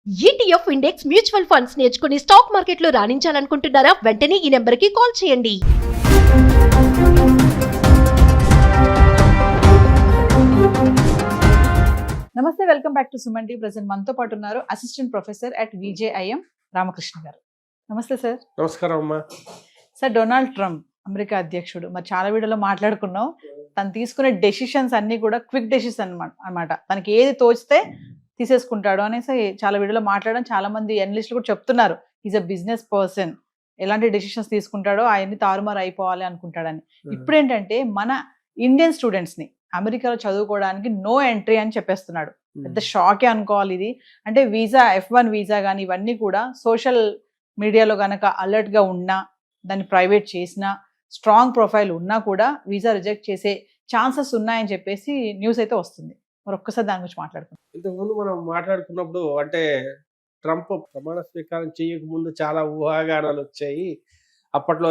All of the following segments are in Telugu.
ఈటీఎఫ్ ఇండెక్స్ మ్యూచువల్ ఫండ్స్ నేర్చుకుని స్టాక్ మార్కెట్లో రాణించాలనుకుంటున్నారా? వెంటనే ఈ నెంబర్కి కాల్ చేయండి. నమస్తే, welcome back to Suman TV. Present మనతో పాటు ఉన్నారు అసిస్టెంట్ ప్రొఫెసర్ అట్ విజేఐఎం రామకృష్ణ గారు. నమస్తే సార్. నమస్కారం అమ్మా. సార్, డొనాల్డ్ ట్రంప్ అమెరికా అధ్యక్షుడు, మరి చాలా వీడియోలో మాట్లాడుకున్నాం. తను తీసుకునే డెసిషన్స్ అన్ని కూడా క్విక్ డెసిషన్ అన్నమాట. తనకి ఏది తోచితే తీసేసుకుంటాడు అనేసి చాలా వీడియోలో మాట్లాడడం, చాలా మంది అనలిస్టులు కూడా చెప్తున్నారు. ఈజ్ అ బిజినెస్ పర్సన్, ఎలాంటి డెసిషన్స్ తీసుకుంటాడో అవన్నీ తారుమారు అయిపోవాలి అనుకుంటాడని. ఇప్పుడు ఏంటంటే మన ఇండియన్ స్టూడెంట్స్ ని అమెరికాలో చదువుకోవడానికి నో ఎంట్రీ అని చెప్పేస్తున్నాడు. పెద్ద షాకే అనుకోవాలి ఇది. అంటే వీసా, F1 వీసా కానీ ఇవన్నీ కూడా సోషల్ మీడియాలో కనుక అలర్ట్ గా ఉన్నా, దాన్ని ప్రైవేట్ చేసినా, స్ట్రాంగ్ ప్రొఫైల్ ఉన్నా కూడా వీసా రిజెక్ట్ చేసే ఛాన్సెస్ ఉన్నాయని చెప్పేసి న్యూస్ అయితే వస్తుంది. మరి ఒక్కసారి దాని గురించి మాట్లాడుకుందాం. ఇంతకుముందు మనం మాట్లాడుకున్నప్పుడు అంటే ట్రంప్ ప్రమాణ స్వీకారం చేయకముందు చాలా ఊహాగానాలు వచ్చాయి. అప్పట్లో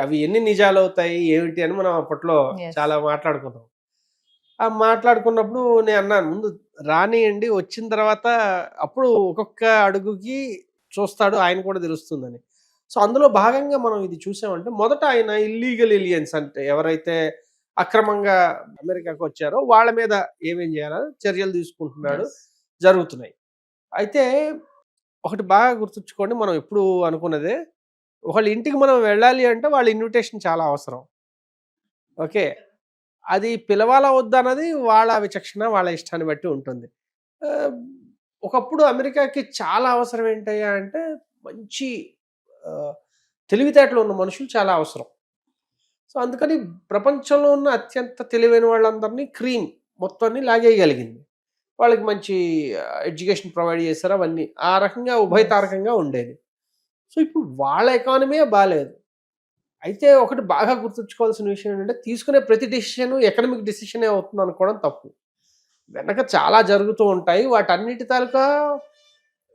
అవి ఎన్ని నిజాలు అవుతాయి ఏమిటి అని మనం అప్పట్లో చాలా మాట్లాడుకున్నాం. ఆ మాట్లాడుకున్నప్పుడు నేను అన్నాను, ముందు రానియండి, వచ్చిన తర్వాత అప్పుడు ఒక్కొక్క అడుగుకి చూస్తాడు, ఆయన కూడా తెలుస్తుందని. సో అందులో భాగంగా మనం ఇది చూసామంటే, మొదట ఆయన ఇల్లీగల్ ఎలియన్స్ అంటే ఎవరైతే అక్రమంగా అమెరికాకు వచ్చారో వాళ్ళ మీద ఏమేం చేయాలని చర్యలు తీసుకుంటున్నాడు, జరుగుతున్నాయి. అయితే ఒకటి బాగా గుర్తుంచుకోండి, మనం ఎప్పుడు అనుకున్నదే, ఒకళ్ళ ఇంటికి మనం వెళ్ళాలి అంటే వాళ్ళ ఇన్విటేషన్ చాలా అవసరం. ఓకే, అది పిలవాలా వద్దా అన్నది వాళ్ళ విచక్షణ, వాళ్ళ ఇష్టాన్ని బట్టి ఉంటుంది. ఒకప్పుడు అమెరికాకి చాలా అవసరం ఏంటయ్యా అంటే, మంచి తెలివితేటలు ఉన్న మనుషులు చాలా అవసరం. సో అందుకని ప్రపంచంలో ఉన్న అత్యంత తెలివైన వాళ్ళందరినీ క్రీమ్ మొత్తాన్ని లాగేయగలిగింది. వాళ్ళకి మంచి ఎడ్యుకేషన్ ప్రొవైడ్ చేశారు, అవన్నీ ఆ రకంగా ఉభయతారకంగా ఉండేది. సో ఇప్పుడు వాళ్ళ ఎకానమీ బాగాలేదు. అయితే ఒకటి బాగా గుర్తుంచుకోవాల్సిన విషయం ఏంటంటే, తీసుకునే ప్రతి డెసిషన్ ఎకనామిక్ డెసిషనే అవుతుంది అనుకోవడం తప్పు. వెనక చాలా జరుగుతూ ఉంటాయి, వాటన్నిటి తాలూకా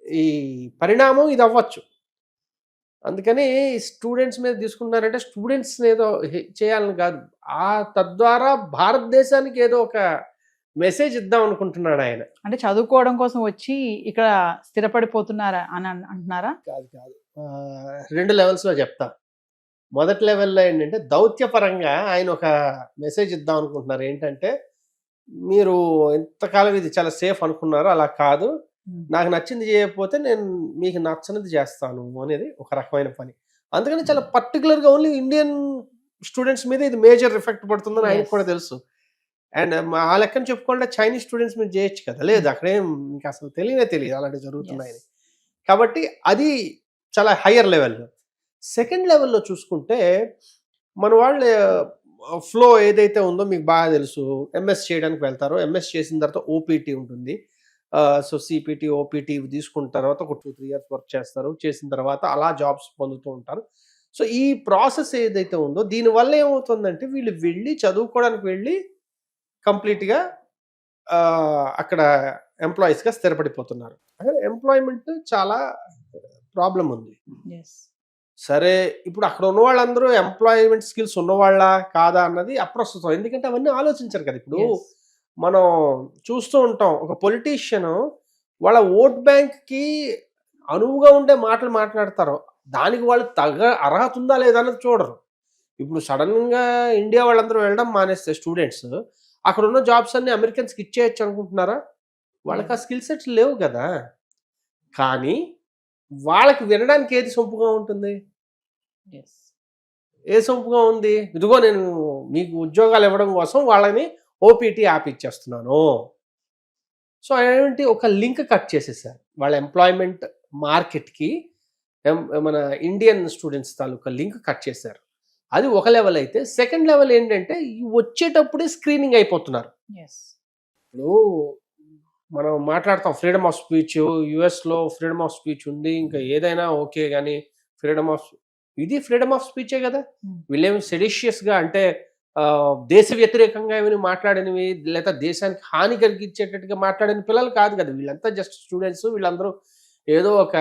ఈ పరిణామం ఇది అవ్వచ్చు. అందుకని స్టూడెంట్స్ మీద తీసుకున్నారంటే స్టూడెంట్స్ ఏదో చేయాలని కాదు, తద్వారా భారతదేశానికి ఏదో ఒక మెసేజ్ ఇద్దాం అనుకుంటున్నాడు ఆయన. అంటే చదువుకోవడం కోసం వచ్చి ఇక్కడ స్థిరపడిపోతున్నారా అని అంటున్నారా? కాదు కాదు, 2 లెవెల్స్లో చెప్తా. మొదటి లెవెల్లో ఏంటంటే, దౌత్యపరంగా ఆయన ఒక మెసేజ్ ఇద్దాం అనుకుంటున్నారు. ఏంటంటే, మీరు ఎంతకాలం ఇది చాలా సేఫ్ అనుకున్నారు, అలా కాదు, నాకు నచ్చింది చేయకపోతే నేను మీకు నచ్చనిది చేస్తాను అనేది ఒక రకమైన పని. అందుకని చాలా పర్టికులర్గా ఓన్లీ ఇండియన్ స్టూడెంట్స్ మీద ఇది మేజర్ ఎఫెక్ట్ పడుతుందని ఆయనకు కూడా తెలుసు. అండ్ ఆ లెక్కన చెప్పుకోవాలంటే చైనీస్ స్టూడెంట్స్ మీద చేయొచ్చు కదా, లేదు అక్కడేం మీకు అసలు తెలియదు అలాంటివి జరుగుతున్నాయని. కాబట్టి అది చాలా హయ్యర్ లెవెల్లో. సెకండ్ లెవెల్లో చూసుకుంటే, మన వాళ్ళు ఫ్లో ఏదైతే ఉందో మీకు బాగా తెలుసు. ఎంఎస్ చేయడానికి వెళ్తారు, ఎంఎస్ చేసిన తర్వాత ఓపీటీ ఉంటుంది. సో సిపిటి, ఓపీటీ తీసుకున్న తర్వాత ఒక 2-3 ఇయర్స్ వర్క్ చేస్తారు. చేసిన తర్వాత అలా జాబ్స్ పొందుతూ ఉంటారు. సో ఈ ప్రాసెస్ ఏదైతే ఉందో, దీనివల్ల ఏమవుతుందంటే, వీళ్ళు వెళ్ళి చదువుకోవడానికి వెళ్ళి కంప్లీట్గా అక్కడ ఎంప్లాయీస్గా స్థిరపడిపోతున్నారు. అదే ఎంప్లాయ్మెంట్ చాలా ప్రాబ్లం ఉంది. సరే, ఇప్పుడు అక్కడ ఉన్న వాళ్ళందరూ ఎంప్లాయ్మెంట్ స్కిల్స్ ఉన్నవాళ్ళ కాదా అన్నది అప్రస్తుతం. ఎందుకంటే అవన్నీ ఆలోచించారు కదా. ఇప్పుడు మనం చూస్తూ ఉంటాం, ఒక పొలిటీషియన్ వాళ్ళ ఓట్ బ్యాంక్కి అనువుగా ఉండే మాటలు మాట్లాడతారు, దానికి వాళ్ళు అర్హత ఉందా లేదా అన్నది చూడరు. ఇప్పుడు సడన్గా ఇండియా వాళ్ళందరూ వెళ్ళడం మానేస్తే స్టూడెంట్స్, అక్కడ ఉన్న జాబ్స్ అన్ని అమెరికన్స్కి ఇచ్చేయచ్చు అనుకుంటున్నారా? వాళ్ళకి ఆ స్కిల్ సెట్స్ లేవు కదా. కానీ వాళ్ళకి వినడానికి ఏది సొంపుగా ఉంటుంది? ఏ సొంపుగా ఉంది? ఇదిగో నేను మీకు ఉద్యోగాలు ఇవ్వడం కోసం వాళ్ళని ఓపీటీ యాప్ ఇచ్చేస్తున్నాను. సో ఏంటి, ఒక లింక్ కట్ చేసేసారు వాళ్ళ ఎంప్లాయ్మెంట్ మార్కెట్కి. మన ఇండియన్ స్టూడెంట్స్ తాలూకా లింక్ కట్ చేశారు. అది ఒక లెవెల్. అయితే సెకండ్ లెవెల్ ఏంటంటే, వచ్చేటప్పుడే స్క్రీనింగ్ అయిపోతున్నారు. ఇప్పుడు మనం మాట్లాడతాం ఫ్రీడమ్ ఆఫ్ స్పీచ్, యుఎస్లో ఫ్రీడమ్ ఆఫ్ స్పీచ్ ఉంది, ఇంకా ఏదైనా ఓకే, కానీ ఇది ఫ్రీడమ్ ఆఫ్ స్పీచే కదా. వీళ్ళేమి సెడిషియస్గా అంటే దేశ వ్యతిరేకంగా ఏమైనా మాట్లాడినవి, లేదా దేశానికి హాని కలిగించేటట్టుగా మాట్లాడిన పిల్లలు కాదు కదా. వీళ్ళంతా జస్ట్ స్టూడెంట్స్. వీళ్ళందరూ ఏదో ఒక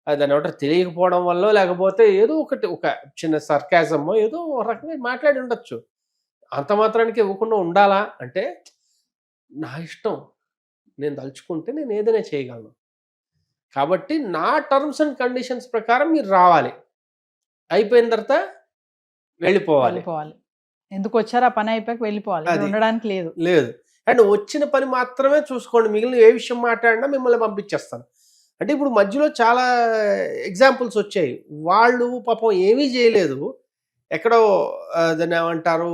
దాని ఏమంటారు తెలియకపోవడం వల్ల, లేకపోతే ఏదో ఒకటి ఒక చిన్న సర్కాజమో ఏదో ఒక రకంగా మాట్లాడి ఉండొచ్చు. అంత మాత్రానికి ఇవ్వకుండా ఉండాలా అంటే, నా ఇష్టం, నేను తలుచుకుంటే నేను ఏదైనా చేయగలను. కాబట్టి నా టర్మ్స్ అండ్ కండిషన్స్ ప్రకారం మీరు రావాలి, అయిపోయిన తర్వాత వెళ్ళిపోవాలి. ఎందుకు వచ్చారు, ఆ పని అయిపోయాక వెళ్ళిపోవాలి, ఇక్కడ అది. ఉండడానికి లేదు. లేదు, అండ్ వచ్చిన పని మాత్రమే చూసుకోండి, మిగిలిన ఏ విషయం మాట్లాడినా మిమ్మల్ని పంపించేస్తాను. అంటే ఇప్పుడు మధ్యలో చాలా ఎగ్జాంపుల్స్ వచ్చాయి, వాళ్ళు పాపం ఏమీ చేయలేదు, ఎక్కడో దాన్ని ఏమంటారు,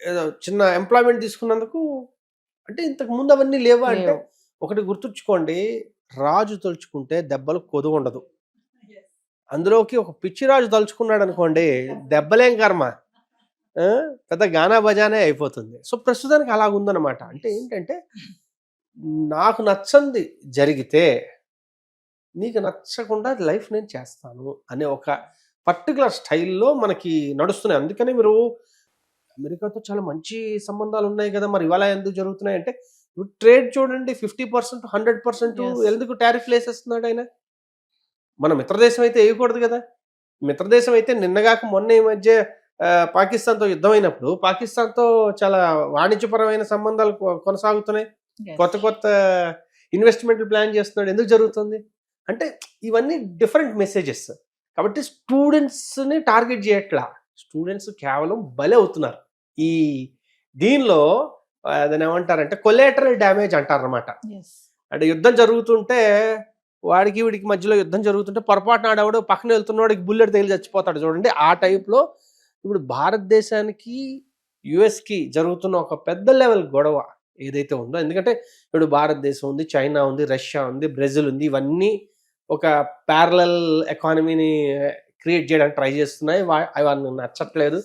ఏదో చిన్న ఎంప్లాయ్మెంట్ తీసుకున్నందుకు, అంటే ఇంతకు ముందు అవన్నీ లేవా అంటే, లేవు. ఒకటి గుర్తుంచుకోండి, రాజు తలుచుకుంటే దెబ్బలు కొదువు ఉండదు. అందులోకి ఒక పిచ్చి రాజు తలుచుకున్నాడు అనుకోండి, దెబ్బలేం కర్మ, ఆ, పెద్ద గానా బజానే అయిపోతుంది. సో ప్రస్తుతానికి అలా ఉందన్నమాట. అంటే ఏంటంటే, నాకు నచ్చంది జరిగితే నీకు నచ్చకుండా లైఫ్ నేను చేస్తాను అనే ఒక పర్టికులర్ స్టైల్లో మనకి నడుస్తున్నాయి. అందుకనే మీరు అమెరికాతో చాలా మంచి సంబంధాలు ఉన్నాయి కదా, మరి ఇవాళ ఎందుకు జరుగుతున్నాయి అంటే, ట్రేడ్ చూడండి 50%, 100% Yes. ఎందుకు టారిఫ్లు వేసేస్తున్నాడు ఆయన. మన మిత్రదేశం అయితే వేయకూడదు కదా. మిత్రదేశం అయితే నిన్నగాక మొన్న ఈ మధ్య పాకిస్తాన్తో యుద్ధం అయినప్పుడు పాకిస్తాన్తో చాలా వాణిజ్యపరమైన సంబంధాలు కొనసాగుతున్నాయి, Yes. కొత్త కొత్త ఇన్వెస్ట్మెంట్లు ప్లాన్ చేస్తున్నాడు. ఎందుకు జరుగుతుంది అంటే ఇవన్నీ డిఫరెంట్ మెసేజెస్. కాబట్టి స్టూడెంట్స్ని టార్గెట్ చేయట్లా, స్టూడెంట్స్ కేవలం బలి అవుతున్నారు ఈ దీనిలో. దాన్ని ఏమంటారంటే కొలేటరల్ డ్యామేజ్ అంటారనమాట. Yes. అంటే యుద్ధం జరుగుతుంటే వాడికి వీడికి మధ్యలో యుద్ధం జరుగుతుంటే పొరపాటున ఆడవాడు పక్కన వెళ్తున్నవాడికి బుల్లెట్ తగిలి చచ్చిపోతాడు చూడండి, ఆ టైప్లో ఇప్పుడు భారతదేశానికి యుఎస్కి జరుగుతున్న ఒక పెద్ద లెవెల్ గొడవ ఏదైతే ఉందో. ఎందుకంటే ఇప్పుడు భారతదేశం ఉంది, చైనా ఉంది, రష్యా ఉంది, బ్రెజిల్ ఉంది, ఇవన్నీ ఒక ప్యారలల్ ఎకానమీని క్రియేట్ చేయడానికి ట్రై చేస్తున్నాయి. అవి నచ్చట్లేదు.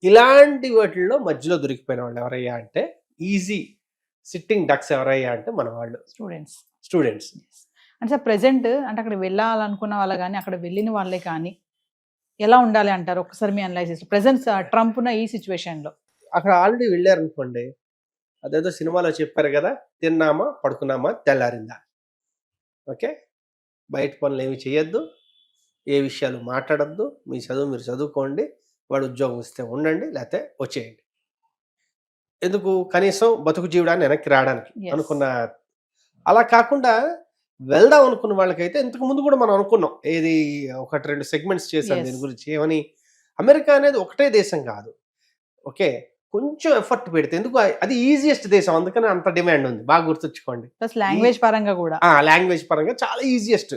ఇలాంటి వాటిల్లో మధ్యలో దొరికిపోయిన వాళ్ళు ఎవరయ్యా అంటే, ఈజీ సిట్టింగ్ డక్స్ ఎవరయ్యా అంటే మన వాళ్ళు స్టూడెంట్స్. అంటే సార్ ప్రెసెంట్ అంటే అక్కడ వెళ్ళాలనుకున్న వాళ్ళు కానీ అక్కడ వెళ్ళిన వాళ్ళే కానీ ఎలా ఉండాలి అంటారు ఒకసారి మీ అనలైజ్ ప్రెసెంట్ ట్రంప్ ఉన్న ఈ సిచ్యువేషన్ లో? అక్కడ ఆల్రెడీ వెళ్ళారనుకోండి, అదేదో సినిమాలో చెప్పారు కదా, తిన్నామా పడుకున్నామా తెల్లారిందా. ఓకే, బయట పనులు ఏమి చేయొద్దు, ఏ విషయాలు మాట్లాడద్దు, మీ చదువు మీరు చదువుకోండి, వాడు ఉద్యోగం ఇస్తే ఉండండి, లేకపోతే వచ్చేయండి. ఎందుకు, కనీసం బతుకు జీవడాన్ని వెనక్కి రావడానికి అనుకున్న. అలా కాకుండా వెళ్దాం అనుకున్న వాళ్ళకైతే ఇంతకు ముందు కూడా మనం అనుకున్నాం, ఏది 1-2 సెగ్మెంట్స్ చేశాం దీని గురించి. ఏమని, అమెరికా అనేది ఒకటే దేశం కాదు, ఓకే, కొంచెం ఎఫర్ట్ పెడితే, ఎందుకు అది ఈజియెస్ట్ దేశం, అందుకని అంత డిమాండ్ ఉంది. బాగా గుర్తుంచుకోండి, లాంగ్వేజ్ పరంగా కూడా, లాంగ్వేజ్ పరంగా చాలా ఈజియెస్ట్.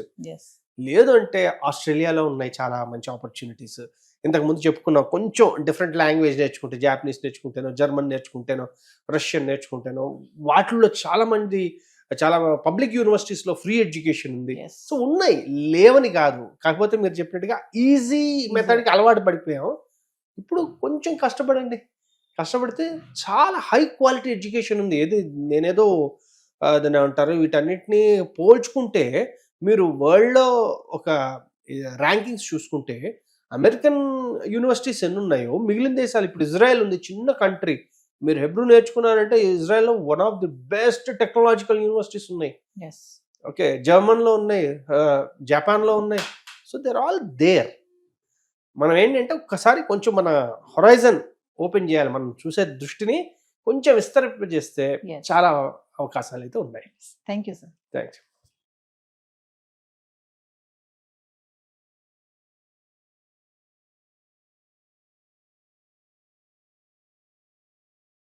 లేదు అంటే ఆస్ట్రేలియాలో ఉన్నాయి చాలా మంచి ఆపర్చునిటీస్. ఇంతకు ముందు చెప్పుకున్నాం, కొంచెం డిఫరెంట్ లాంగ్వేజ్ నేర్చుకుంటే, జాపనీస్ నేర్చుకుంటేనో, జర్మన్ నేర్చుకుంటేనో, రష్యన్ నేర్చుకుంటేనో, వాటిల్లో చాలా పబ్లిక్ యూనివర్సిటీస్లో ఫ్రీ ఎడ్యుకేషన్ ఉంది. సో ఉన్నాయి, లేవని కాదు. కాకపోతే మీరు చెప్పినట్టుగా ఈజీ మెథడ్కి అలవాటు పడిపోయాం. ఇప్పుడు కొంచెం కష్టపడితే చాలా హై క్వాలిటీ ఎడ్యుకేషన్ ఉంది. నేనేదో దాన్ని అంటారు, వీటన్నిటిని పోల్చుకుంటే మీరు వరల్డ్లో ఒక ర్యాంకింగ్స్ చూసుకుంటే అమెరికన్ యూనివర్సిటీస్ ఎన్ని ఉన్నాయో మిగిలిన దేశాలు, ఇప్పుడు ఇజ్రాయెల్ ఉంది, చిన్న కంట్రీ, మీరు హెబ్రూ నేర్చుకున్నారంటే ఇజ్రాయెల్లో one of the best technological universities ఉన్నాయి. ఓకే, జర్మన్లో ఉన్నాయి, జపాన్లో ఉన్నాయి. So they're all there. మనం ఏంటంటే ఒక్కసారి కొంచెం మన హొరైజన్ ఓపెన్ చేయాలి, మనం చూసే దృష్టిని కొంచెం విస్తరింపజేస్తే చాలా అవకాశాలు అయితే ఉన్నాయి. Thank you sir. థ్యాంక్స్.